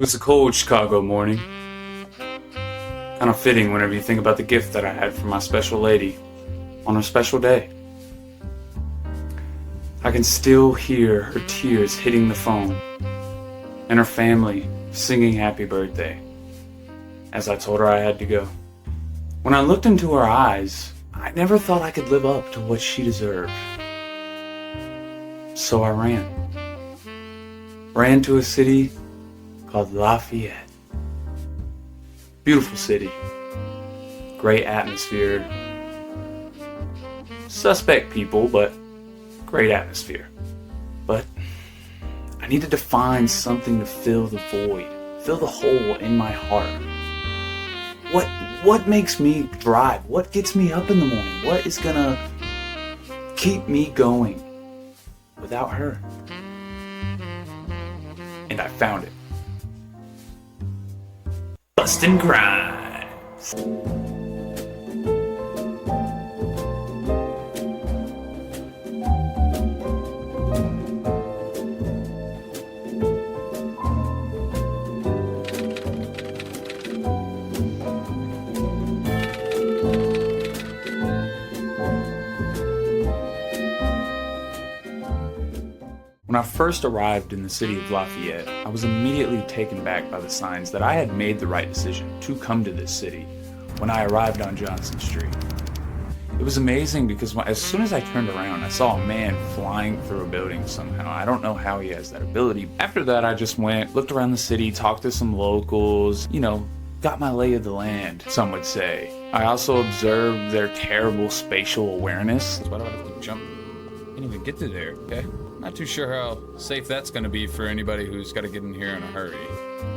was a cold Chicago morning. Kind of fitting whenever you think about the gift that I had from my special lady on her special day. I can still hear her tears hitting the phone and her family singing happy birthday as I told her I had to go. When I looked into her eyes, I never thought I could live up to what she deserved. So I ran. Ran to a city called Lafayette. Beautiful city. Great atmosphere. Suspect people, but great atmosphere. But I needed to find something to fill the void, fill the hole in my heart. What makes me drive? What gets me up in the morning? What is gonna keep me going without her? And I found it. Bustin' Grimes. When I first arrived in the city of Lafayette, I was immediately taken back by the signs that I had made the right decision to come to this city when I arrived on Johnson Street. It was amazing because as soon as I turned around, I saw a man flying through a building somehow. I don't know how he has that ability. After that, I just went, looked around the city, talked to some locals, got my lay of the land, some would say. I also observed their terrible spatial awareness. Why do I have to jump? I can't even get to there, okay? Not too sure how safe that's going to be for anybody who's got to get in here in a hurry.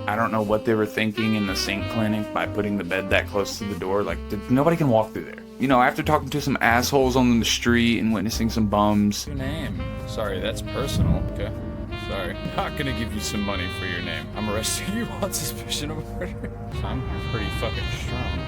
I don't know what they were thinking in the St. Clinic by putting the bed that close to the door. Nobody can walk through there. After talking to some assholes on the street and witnessing some bums. Your name? Sorry, that's personal, okay? Sorry. Not gonna give you some money for your name. I'm arresting you on suspicion of murder. I'm pretty fucking strong.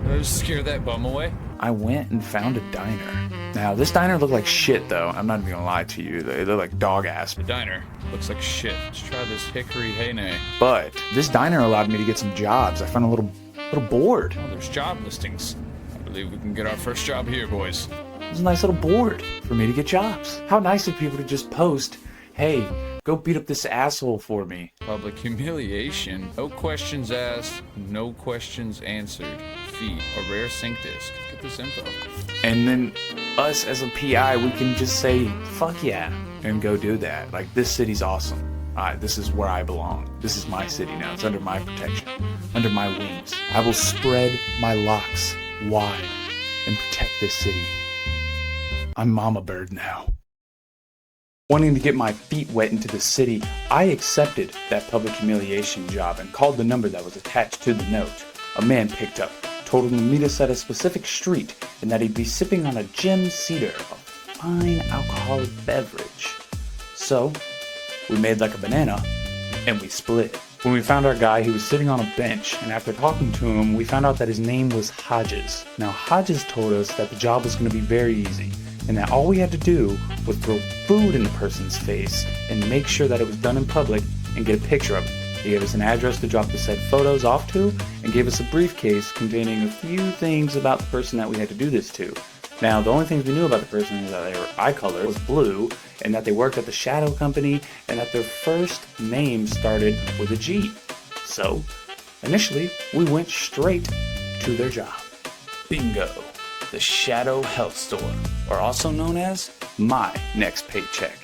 Did I just scare that bum away? I went and found a diner. Now, this diner looked like shit, though. I'm not even gonna lie to you. They look like dog ass. The diner looks like shit. Let's try this hickory hey nay. But this diner allowed me to get some jobs. I found a little board. Oh, there's job listings. I believe we can get our first job here, boys. There's a nice little board for me to get jobs. How nice of people to just post, hey, go beat up this asshole for me. Public humiliation. No questions asked, no questions answered. Feet, a rare sync disk. Get this info. And then us as a PI, we can just say, fuck yeah, and go do that. This city's awesome. This is where I belong. This is my city now. It's under my protection, under my wings. I will spread my locks wide and protect this city. I'm Mama Bird now. Wanting to get my feet wet into the city, I accepted that public humiliation job and called the number that was attached to the note. A man picked up, told him to meet us at a specific street and that he'd be sipping on a gem cedar, a fine alcoholic beverage. So, we made like a banana and we split. When we found our guy, he was sitting on a bench, and after talking to him, we found out that his name was Hodges. Now, Hodges told us that the job was going to be very easy, and that all we had to do was throw food in the person's face and make sure that it was done in public and get a picture of it. He gave us an address to drop the said photos off to and gave us a briefcase containing a few things about the person that we had to do this to. Now, the only things we knew about the person is that their eye color was blue and that they worked at the Shadow Company and that their first name started with a G. So, initially, we went straight to their job. Bingo. The Shadow Health Store, or also known as my next paycheck.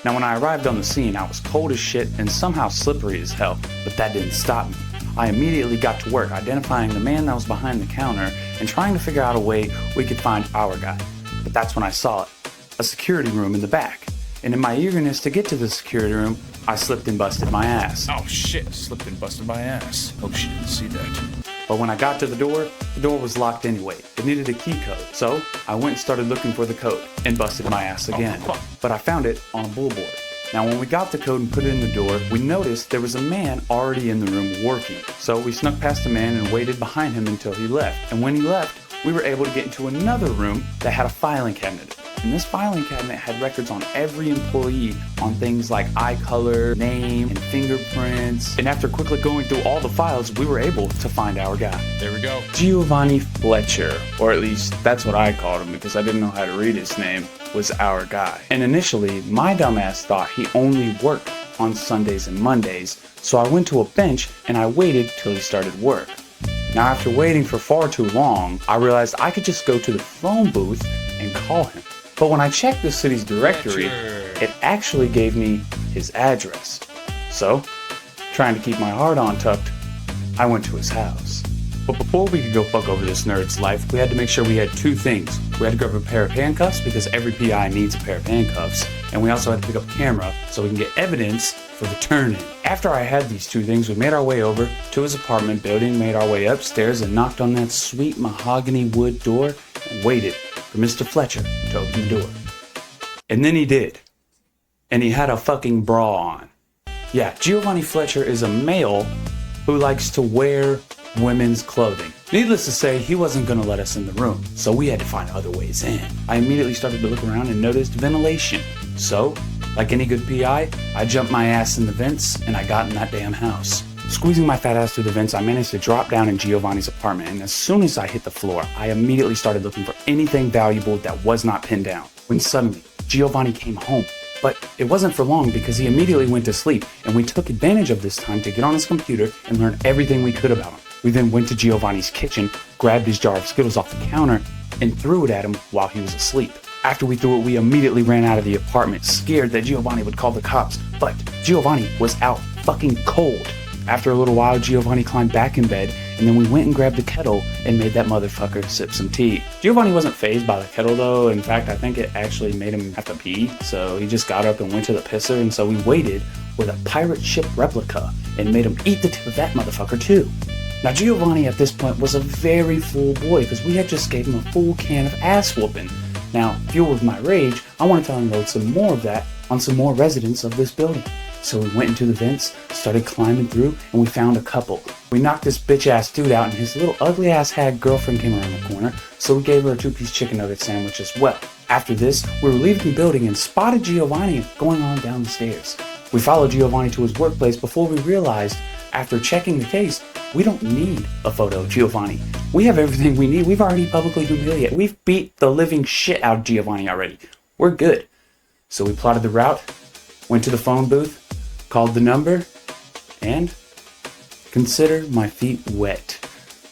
Now, when I arrived on the scene, I was cold as shit and somehow slippery as hell, but that didn't stop me. I immediately got to work identifying the man that was behind the counter and trying to figure out a way we could find our guy. But that's when I saw it, a security room in the back. And in my eagerness to get to the security room, I slipped and busted my ass. Oh shit, slipped and busted my ass. Hope she didn't see that. But when I got to the door was locked anyway. It needed a key code. So I went and started looking for the code and busted my ass again. But I found it on a billboard. Now when we got the code and put it in the door, we noticed there was a man already in the room working. So we snuck past the man and waited behind him until he left. And when he left, we were able to get into another room that had a filing cabinet. and this filing cabinet had records on every employee on things like eye color, name, and fingerprints. And after quickly going through all the files, we were able to find our guy. There we go. Giovanni Fletcher, or at least that's what I called him because I didn't know how to read his name, was our guy. And initially, my dumbass thought he only worked on Sundays and Mondays, so I went to a bench and I waited till he started work. Now, after waiting for far too long, I realized I could just go to the phone booth and call him. But when I checked the city's directory, it actually gave me his address. So, trying to keep my heart on tucked, I went to his house. But before we could go fuck over this nerd's life, we had to make sure we had two things. We had to grab a pair of handcuffs because every PI needs a pair of handcuffs. And we also had to pick up a camera so we can get evidence for the turn-in. After I had these two things, we made our way over to his apartment building, made our way upstairs, and knocked on that sweet mahogany wood door and waited for Mr. Fletcher to open the door. And then he did. And he had a fucking bra on. Yeah, Giovanni Fletcher is a male who likes to wear women's clothing. Needless to say, he wasn't going to let us in the room, so we had to find other ways in. I immediately started to look around and noticed ventilation. So, like any good PI, I jumped my ass in the vents and I got in that damn house. Squeezing my fat ass through the vents, I managed to drop down in Giovanni's apartment, and as soon as I hit the floor, I immediately started looking for anything valuable that was not pinned down. When suddenly, Giovanni came home. But it wasn't for long because he immediately went to sleep, and we took advantage of this time to get on his computer and learn everything we could about him. We then went to Giovanni's kitchen, grabbed his jar of Skittles off the counter, and threw it at him while he was asleep. After we threw it, we immediately ran out of the apartment, scared that Giovanni would call the cops. But Giovanni was out fucking cold. After a little while, Giovanni climbed back in bed, and then we went and grabbed the kettle and made that motherfucker sip some tea. Giovanni wasn't fazed by the kettle though. In fact, I think it actually made him have to pee. So he just got up and went to the pisser, and so we waited with a pirate ship replica and made him eat the tip of that motherfucker too. Now Giovanni at this point was a very full boy because we had just gave him a full can of ass whooping. Now, fueled with my rage, I wanted to unload some more of that on some more residents of this building. So we went into the vents, started climbing through, and we found a couple. We knocked this bitch-ass dude out, and his little ugly-ass hag girlfriend came around the corner, so we gave her a 2-piece chicken nugget sandwich as well. After this, we were leaving the building and spotted Giovanni going on down the stairs. We followed Giovanni to his workplace before we realized, after checking the case, we don't need a photo of Giovanni. We have everything we need. We've already publicly humiliated. We've beat the living shit out of Giovanni already. We're good. So we plotted the route, went to the phone booth, called the number, and consider my feet wet.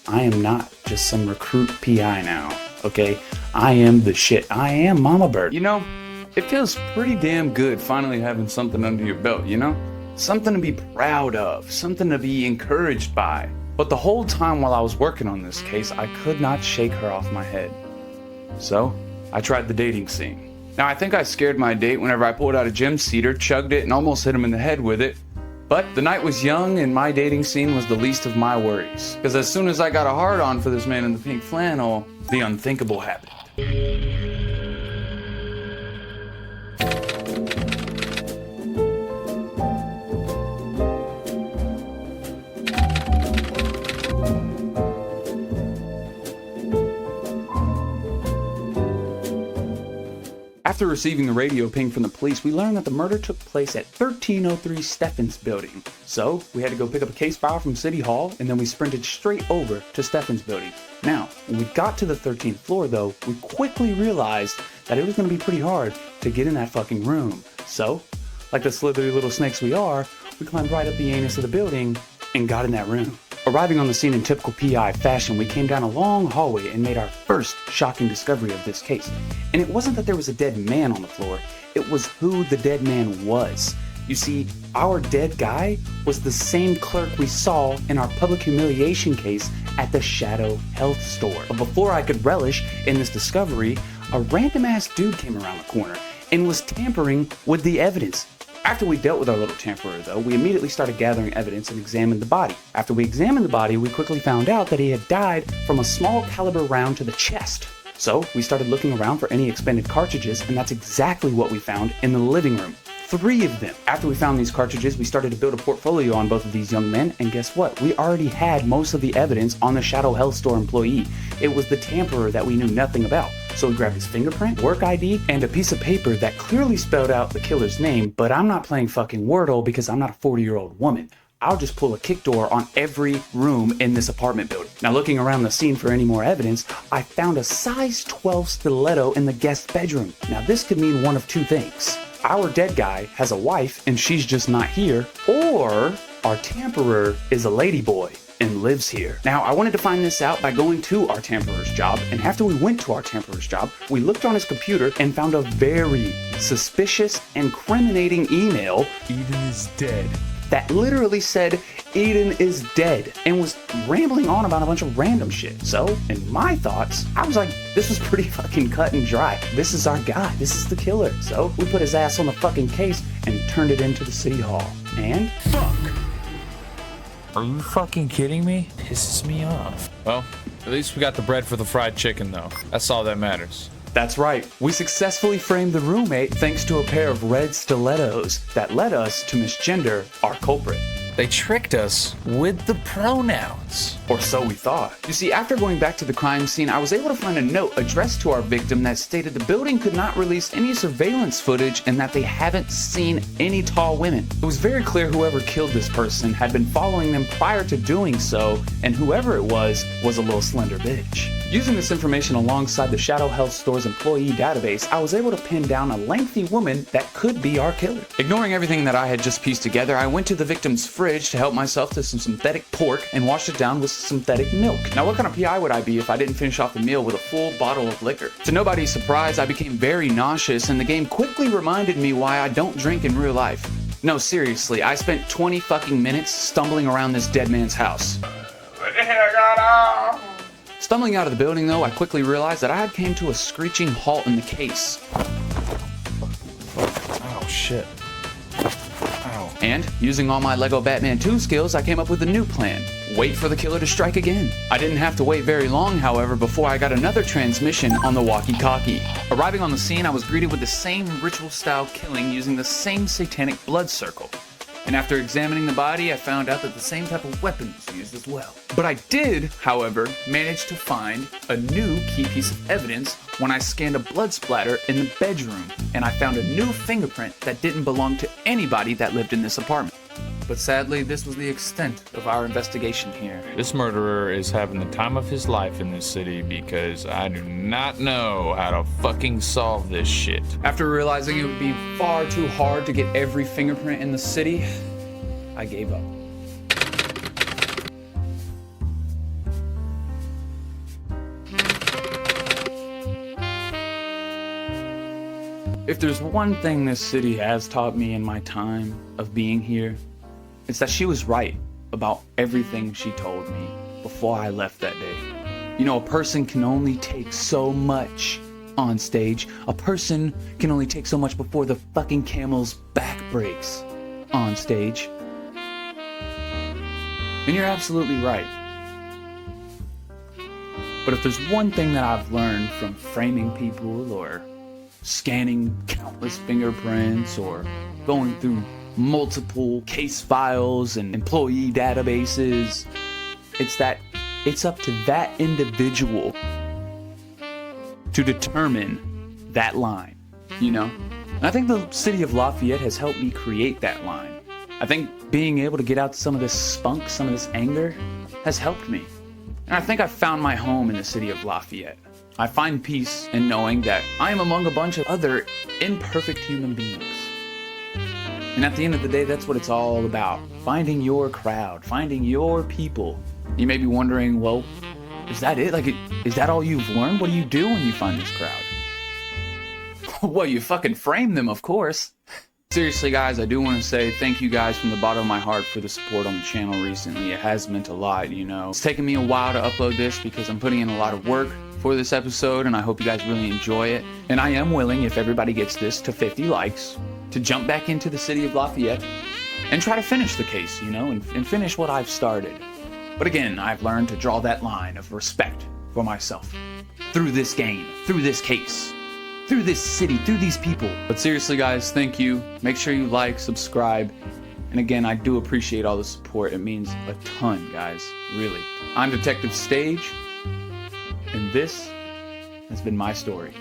I am not just some recruit PI now, okay? I am the shit. I am Mama Bird. You know, it feels pretty damn good finally having something under your belt, you know? Something to be proud of, something to be encouraged by. But the whole time while I was working on this case, I could not shake her off my head. So, I tried the dating scene. Now, I think I scared my date whenever I pulled out a gym cedar, chugged it, and almost hit him in the head with it. But the night was young, and my dating scene was the least of my worries. Because as soon as I got a hard-on for this man in the pink flannel, the unthinkable happened. After receiving the radio ping from the police, we learned that the murder took place at 1303 Steffens Building. So, we had to go pick up a case file from City Hall, and then we sprinted straight over to Steffens Building. Now, when we got to the 13th floor though, we quickly realized that it was going to be pretty hard to get in that fucking room. So, like the slithery little snakes we are, we climbed right up the anus of the building and got in that room. Arriving on the scene in typical PI fashion, we came down a long hallway and made our first shocking discovery of this case. And it wasn't that there was a dead man on the floor, it was who the dead man was. You see, our dead guy was the same clerk we saw in our public humiliation case at the Shadow Health Store. But before I could relish in this discovery, a random ass dude came around the corner and was tampering with the evidence. After we dealt with our little tamperer though, we immediately started gathering evidence and examined the body. After we examined the body, we quickly found out that he had died from a small caliber round to the chest. So we started looking around for any expended cartridges, and that's exactly what we found in the living room. 3 of them. After we found these cartridges, we started to build a portfolio on both of these young men, and guess what? We already had most of the evidence on the Shadow Health Store employee. It was the tamperer that we knew nothing about. So we grabbed his fingerprint, work ID, and a piece of paper that clearly spelled out the killer's name, but I'm not playing fucking Wordle because I'm not a 40-year-old woman. I'll just pull a kick door on every room in this apartment building. Now, looking around the scene for any more evidence, I found a size 12 stiletto in the guest bedroom. Now, this could mean one of two things. Our dead guy has a wife and she's just not here, or our tamperer is a ladyboy and lives here. Now, I wanted to find this out by going to our tamperer's job, and after we went to our tamperer's job, we looked on his computer and found a very suspicious, incriminating email. Eden is dead. That literally said Eden is dead and was rambling on about a bunch of random shit. So, in my thoughts, I was like, this was pretty fucking cut and dry. This is our guy. This is the killer. So, we put his ass on the fucking case and turned it into the city hall. And Fuck! Are you fucking kidding me? Pisses me off. Well, at least we got the bread for the fried chicken, though. That's all that matters. that's right, we successfully framed the roommate thanks to a pair of red stilettos that led us to misgender our culprit. They tricked us with the pronouns. Or so we thought. You see, after going back to the crime scene, I was able to find a note addressed to our victim that stated the building could not release any surveillance footage and that they haven't seen any tall women. It was very clear whoever killed this person had been following them prior to doing so, and whoever it was a little slender bitch. Using this information alongside the Shadow Health Store's employee database, I was able to pin down a lengthy woman that could be our killer. Ignoring everything that I had just pieced together, I went to the victim's fridge to help myself to some synthetic pork and washed it down with synthetic milk. Now, what kind of PI would I be if I didn't finish off the meal with a full bottle of liquor? To nobody's surprise, I became very nauseous, and the game quickly reminded me why I don't drink in real life. No, seriously, I spent 20 fucking minutes stumbling around this dead man's house. Stumbling out of the building, though, I quickly realized that I had came to a screeching halt in the case. Oh, shit. Ow. And, using all my LEGO Batman 2 skills, I came up with a new plan. Wait for the killer to strike again. I didn't have to wait very long, however, before I got another transmission on the walkie-talkie. Arriving on the scene, I was greeted with the same ritual-style killing using the same satanic blood circle. And after examining the body, I found out that the same type of weapon was used as well. But I did, however, manage to find a new key piece of evidence when I scanned a blood splatter in the bedroom, and I found a new fingerprint that didn't belong to anybody that lived in this apartment. But sadly, this was the extent of our investigation here. This murderer is having the time of his life in this city because I do not know how to fucking solve this shit. After realizing it would be far too hard to get every fingerprint in the city, I gave up. If there's one thing this city has taught me in my time of being here, it's that she was right about everything she told me before I left that day. You know, a person can only take so much on stage. A person can only take so much before the fucking camel's back breaks on stage. And you're absolutely right. But if there's one thing that I've learned from framing people or scanning countless fingerprints or going through multiple case files and employee databases, it's that it's up to that individual to determine that line, you know? And I think the city of Lafayette has helped me create that line. I think being able to get out some of this spunk, some of this anger, has helped me. And I think I've found my home in the city of Lafayette. I find peace in knowing that I am among a bunch of other imperfect human beings. And at the end of the day, that's what it's all about. Finding your crowd, finding your people. You may be wondering, well, is that it? Like, is that all you've learned? What do you do when you find this crowd? Well, you fucking frame them, of course. Seriously, guys, I do want to say thank you guys from the bottom of my heart for the support on the channel recently. It has meant a lot, you know. It's taken me a while to upload this because I'm putting in a lot of work for this episode, and I hope you guys really enjoy it. And I am willing, if everybody gets this to 50 likes, to jump back into the city of Lafayette and try to finish the case, you know, and finish what I've started. But again, I've learned to draw that line of respect for myself through this game, through this case, through this city, through these people. But seriously, guys, thank you. Make sure you like, subscribe. And again, I do appreciate all the support. It means a ton, guys, really. I'm Detective Stage, and this has been my story.